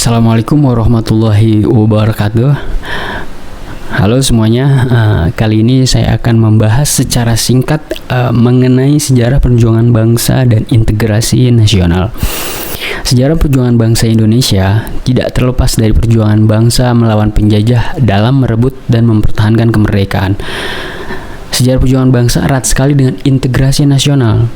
Assalamualaikum warahmatullahi wabarakatuh. Halo semuanya, kali ini saya akan membahas secara singkat mengenai sejarah perjuangan bangsa dan integrasi nasional. Sejarah perjuangan bangsa Indonesia tidak terlepas dari perjuangan bangsa melawan penjajah dalam merebut dan mempertahankan kemerdekaan. Sejarah perjuangan bangsa erat sekali dengan integrasi nasional,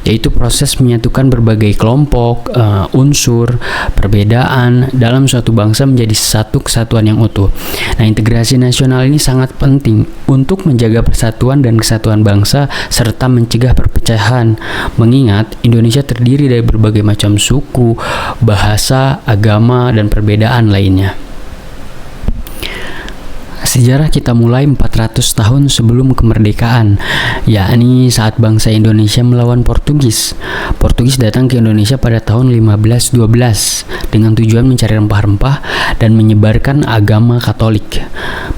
yaitu proses menyatukan berbagai kelompok, unsur, perbedaan dalam suatu bangsa menjadi satu kesatuan yang utuh. Nah, integrasi nasional ini sangat penting untuk menjaga persatuan dan kesatuan bangsa serta mencegah perpecahan, mengingat Indonesia terdiri dari berbagai macam suku, bahasa, agama, dan perbedaan lainnya. Sejarah kita mulai 400 tahun sebelum kemerdekaan, yakni saat bangsa Indonesia melawan Portugis. Portugis datang ke Indonesia pada tahun 1512 dengan tujuan mencari rempah-rempah dan menyebarkan agama Katolik.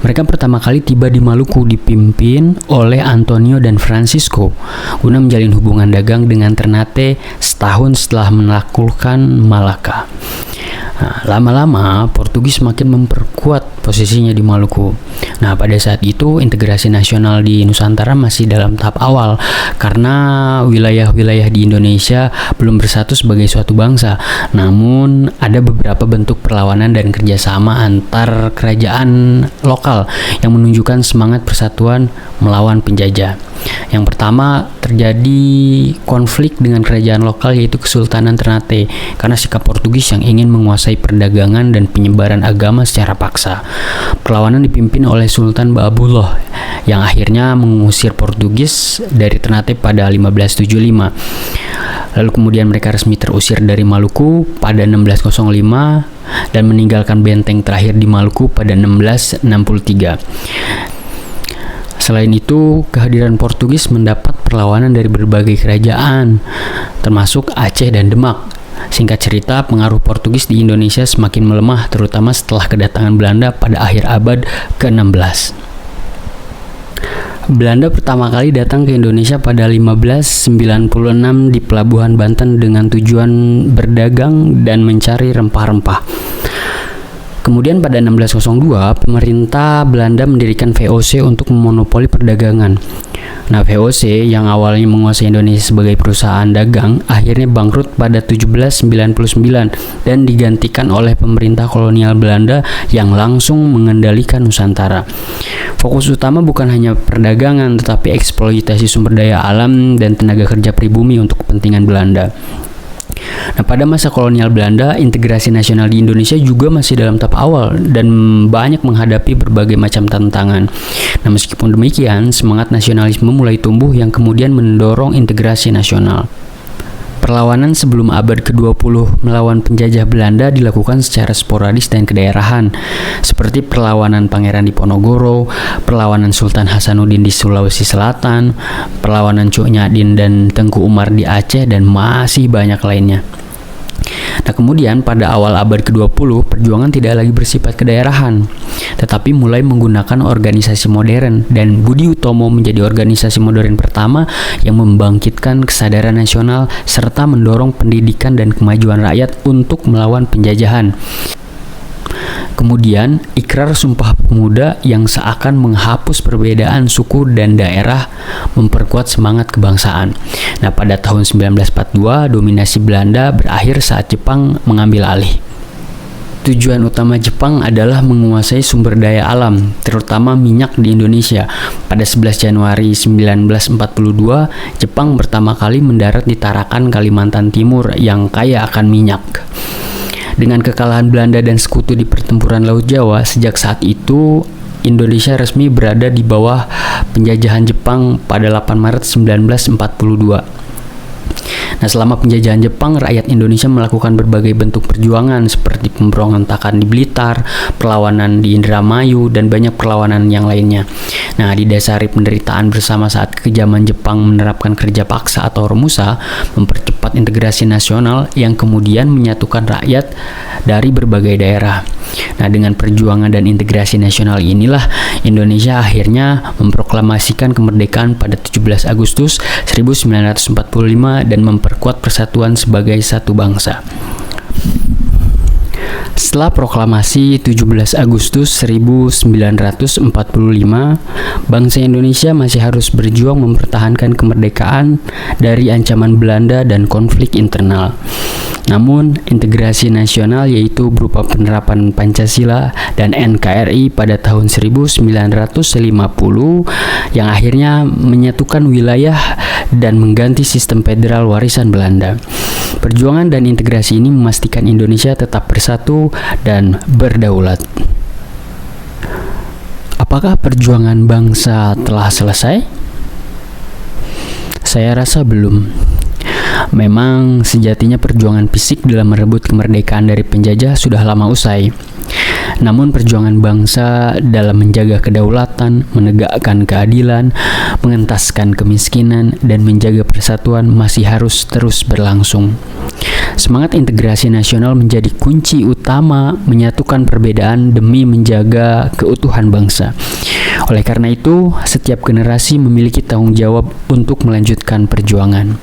Mereka pertama kali tiba di Maluku dipimpin oleh Antonio dan Francisco guna menjalin hubungan dagang dengan Ternate setahun setelah menaklukkan Malaka. Lama-lama Portugis semakin memperkuat posisinya di Maluku. Nah, pada saat itu integrasi nasional di Nusantara masih dalam tahap awal karena wilayah-wilayah di Indonesia belum bersatu sebagai suatu bangsa. Namun ada beberapa bentuk perlawanan dan kerjasama antar kerajaan lokal yang menunjukkan semangat persatuan melawan penjajah. Yang pertama, terjadi konflik dengan kerajaan lokal yaitu Kesultanan Ternate karena sikap Portugis yang ingin menguasai perdagangan dan penyebaran agama secara paksa. Perlawanan dipimpin oleh Sultan Baabullah yang akhirnya mengusir Portugis dari Ternate pada 1575. Lalu kemudian mereka resmi terusir dari Maluku pada 1605 dan meninggalkan benteng terakhir di Maluku pada 1663. Selain itu, kehadiran Portugis mendapat perlawanan dari berbagai kerajaan, termasuk Aceh dan Demak. Singkat cerita, pengaruh Portugis di Indonesia semakin melemah, terutama setelah kedatangan Belanda pada akhir abad ke-16. Belanda pertama kali datang ke Indonesia pada 1596 di Pelabuhan Banten dengan tujuan berdagang dan mencari rempah-rempah. Kemudian pada 1602, pemerintah Belanda mendirikan VOC untuk memonopoli perdagangan. Nah, VOC yang awalnya menguasai Indonesia sebagai perusahaan dagang, akhirnya bangkrut pada 1799 dan digantikan oleh pemerintah kolonial Belanda yang langsung mengendalikan Nusantara. Fokus utama bukan hanya perdagangan, tetapi eksploitasi sumber daya alam dan tenaga kerja pribumi untuk kepentingan Belanda. Nah, pada masa kolonial Belanda, integrasi nasional di Indonesia juga masih dalam tahap awal dan banyak menghadapi berbagai macam tantangan. Nah, meskipun demikian, semangat nasionalisme mulai tumbuh yang kemudian mendorong integrasi nasional. Perlawanan sebelum abad ke-20 melawan penjajah Belanda dilakukan secara sporadis dan kedaerahan, seperti perlawanan Pangeran Diponegoro, perlawanan Sultan Hasanuddin di Sulawesi Selatan, perlawanan Cuk Nyadin dan Tengku Umar di Aceh, dan masih banyak lainnya. Nah, kemudian pada awal abad ke-20, perjuangan tidak lagi bersifat kedaerahan, tetapi mulai menggunakan organisasi modern, dan Budi Utomo menjadi organisasi modern pertama yang membangkitkan kesadaran nasional serta mendorong pendidikan dan kemajuan rakyat untuk melawan penjajahan. Kemudian, Ikrar Sumpah Pemuda yang seakan menghapus perbedaan suku dan daerah memperkuat semangat kebangsaan. Nah, pada tahun 1942, dominasi Belanda berakhir saat Jepang mengambil alih. Tujuan utama Jepang adalah menguasai sumber daya alam, terutama minyak di Indonesia. Pada 11 Januari 1942, Jepang pertama kali mendarat di Tarakan, Kalimantan Timur yang kaya akan minyak. Dengan kekalahan Belanda dan sekutu di pertempuran Laut Jawa, sejak saat itu Indonesia resmi berada di bawah penjajahan Jepang pada 8 Maret 1942. Nah, selama penjajahan Jepang, rakyat Indonesia melakukan berbagai bentuk perjuangan seperti pemberontakan di Blitar, perlawanan di Indramayu, dan banyak perlawanan yang lainnya. Nah, didasari penderitaan bersama saat kekejaman Jepang menerapkan kerja paksa atau romusa, mempercepat integrasi nasional yang kemudian menyatukan rakyat dari berbagai daerah. Nah, dengan perjuangan dan integrasi nasional inilah Indonesia akhirnya memproklamasikan kemerdekaan pada 17 Agustus 1945 dan memperkuat persatuan sebagai satu bangsa. Setelah proklamasi 17 Agustus 1945, bangsa Indonesia masih harus berjuang mempertahankan kemerdekaan dari ancaman Belanda dan konflik internal. Namun, integrasi nasional yaitu berupa penerapan Pancasila dan NKRI pada tahun 1950 yang akhirnya menyatukan wilayah dan mengganti sistem federal warisan Belanda. Perjuangan dan integrasi ini memastikan Indonesia tetap bersatu dan berdaulat. Apakah perjuangan bangsa telah selesai? Saya rasa belum. Memang sejatinya perjuangan fisik dalam merebut kemerdekaan dari penjajah sudah lama usai. Namun perjuangan bangsa dalam menjaga kedaulatan, menegakkan keadilan, mengentaskan kemiskinan, dan menjaga persatuan masih harus terus berlangsung. Semangat integrasi nasional menjadi kunci utama menyatukan perbedaan demi menjaga keutuhan bangsa. Oleh karena itu, setiap generasi memiliki tanggung jawab untuk melanjutkan perjuangan.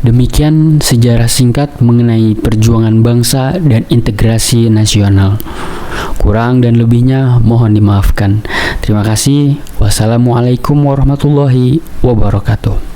Demikian sejarah singkat mengenai perjuangan bangsa dan integrasi nasional. Kurang dan lebihnya mohon dimaafkan. Terima kasih. Wassalamualaikum warahmatullahi wabarakatuh.